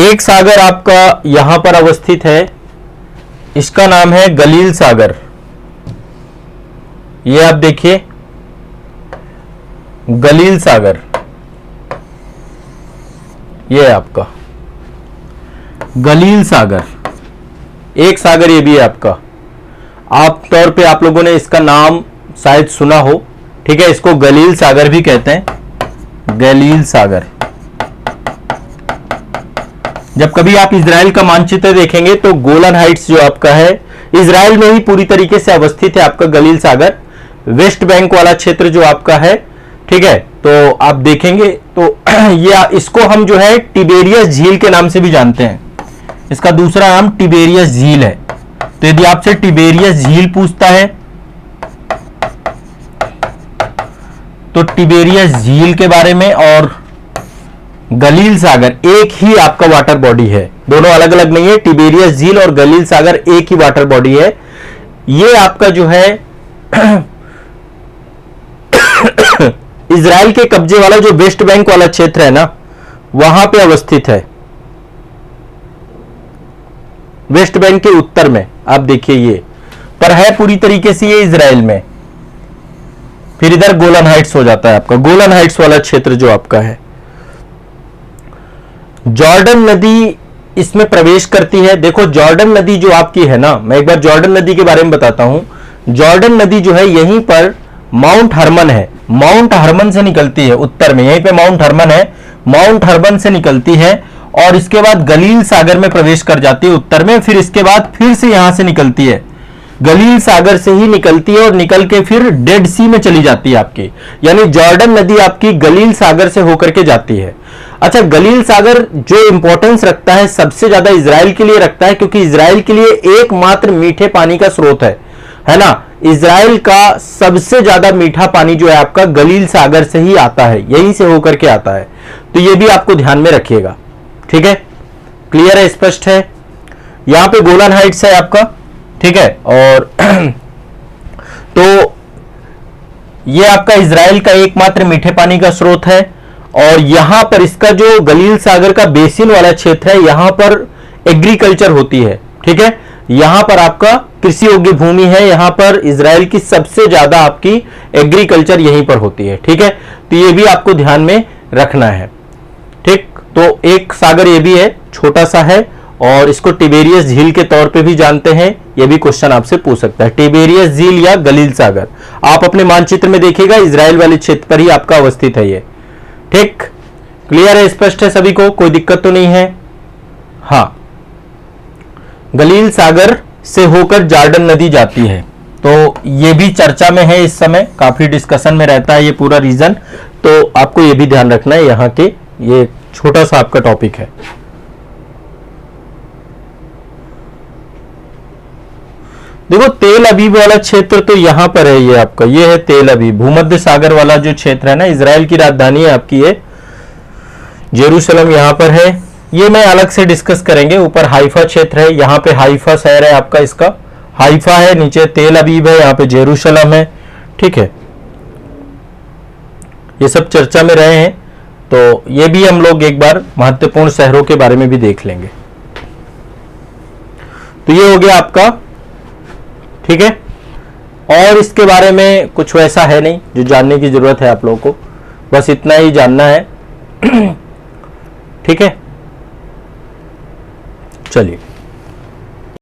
एक सागर आपका यहां पर अवस्थित है, इसका नाम है गलील सागर। ये आप देखिए गलील सागर, ये है आपका गलील सागर। एक सागर ये भी है आपका, आप तौर पे आप लोगों ने इसका नाम शायद सुना हो, ठीक है। इसको गलील सागर भी कहते हैं, गलील सागर। जब कभी आप इजराइल का मानचित्र देखेंगे तो गोलन हाइट्स जो आपका है इजराइल में ही पूरी तरीके से अवस्थित है आपका गलील सागर। वेस्ट बैंक वाला क्षेत्र जो आपका है, ठीक है, तो आप देखेंगे तो ये इसको हम जो है टिबेरियस झील के नाम से भी जानते हैं। इसका दूसरा नाम टिबेरियस झील है। तो यदि आपसे टिबेरियस झील पूछता है तो टिबेरियस झील के बारे में और गलील सागर एक ही आपका वाटर बॉडी है, दोनों अलग अलग नहीं है। टिबेरियस झील और गलील सागर एक ही वाटर बॉडी है। ये आपका जो है इजराइल के कब्जे वाला जो वेस्ट बैंक वाला क्षेत्र है ना, वहां पे अवस्थित है, वेस्ट बैंक के उत्तर में। आप देखिए ये पर है पूरी तरीके से ये इजराइल में। फिर इधर गोलन हाइट्स हो जाता है आपका, गोलन हाइट्स वाला क्षेत्र जो आपका है। जॉर्डन नदी इसमें प्रवेश करती है। देखो जॉर्डन नदी जो आपकी है ना, मैं एक बार जॉर्डन नदी के बारे में बताता हूं। जॉर्डन नदी जो है यहीं पर माउंट हरमन है, माउंट हरमन से निकलती है उत्तर में, यहीं पे माउंट हरमन है, माउंट हरमन से निकलती है और इसके बाद गलील सागर में प्रवेश कर जाती है उत्तर में। फिर इसके बाद फिर से यहां से निकलती है, गलील सागर से ही निकलती है और निकल के फिर डेड सी में चली जाती है आपकी। यानी जॉर्डन नदी आपकी गलील सागर से होकर के जाती है। अच्छा, गलील सागर जो इंपॉर्टेंस रखता है सबसे ज्यादा इजराइल के लिए रखता है, क्योंकि इजराइल के लिए एकमात्र मीठे पानी का स्रोत है ना। इजराइल का सबसे ज्यादा मीठा पानी जो है आपका गलील सागर से ही आता है, यहीं से होकर के आता है। तो ये भी आपको ध्यान में रखिएगा, ठीक है। क्लियर है, स्पष्ट है। यहां पे गोलन हाइट्स है आपका, ठीक है। और तो ये आपका इजराइल का एकमात्र मीठे पानी का स्रोत है। और यहां पर इसका जो गलील सागर का बेसिन वाला क्षेत्र है, यहां पर एग्रीकल्चर होती है, ठीक है। यहां पर आपका कृषि योग्य भूमि है, यहां पर इजराइल की सबसे ज्यादा आपकी एग्रीकल्चर यहीं पर होती है, ठीक है। तो ये भी आपको ध्यान में रखना है, ठीक। तो एक सागर ये भी है, छोटा सा है, और इसको टिबेरियस झील के तौर पे भी जानते हैं। ये भी क्वेश्चन आपसे पूछ सकता है, टिबेरियस झील या गलील सागर। आप अपने मानचित्र में देखिएगा इजराइल वाले क्षेत्र पर ही आपका अवस्थित है ये, ठीक। क्लियर है, स्पष्ट है सभी को, कोई दिक्कत तो नहीं है। हाँ, गलील सागर से होकर जॉर्डन नदी जाती है, तो ये भी चर्चा में है इस समय, काफी डिस्कशन में रहता है ये पूरा रीजन। तो आपको ये भी ध्यान रखना है, यहाँ के ये छोटा सा आपका टॉपिक है। देखो तेल अबीब वाला क्षेत्र तो यहां पर है, ये आपका ये है तेल अबीब, भूमध्य सागर वाला जो क्षेत्र है ना, इजराइल की राजधानी है आपकी ये जेरूशलम यहां पर है। ये मैं अलग से डिस्कस करेंगे। ऊपर हाइफा क्षेत्र है, यहाँ पे हाइफा शहर है आपका, इसका हाइफा है, नीचे तेल अबीब है, यहाँ पे जेरूशलम है, ठीक है। ये सब चर्चा में रहे हैं, तो ये भी हम लोग एक बार महत्वपूर्ण शहरों के बारे में भी देख लेंगे। तो ये हो गया आपका, ठीक है। और इसके बारे में कुछ वैसा है नहीं जो जानने की जरूरत है आप लोगों को, बस इतना ही जानना है, ठीक है। चलिए।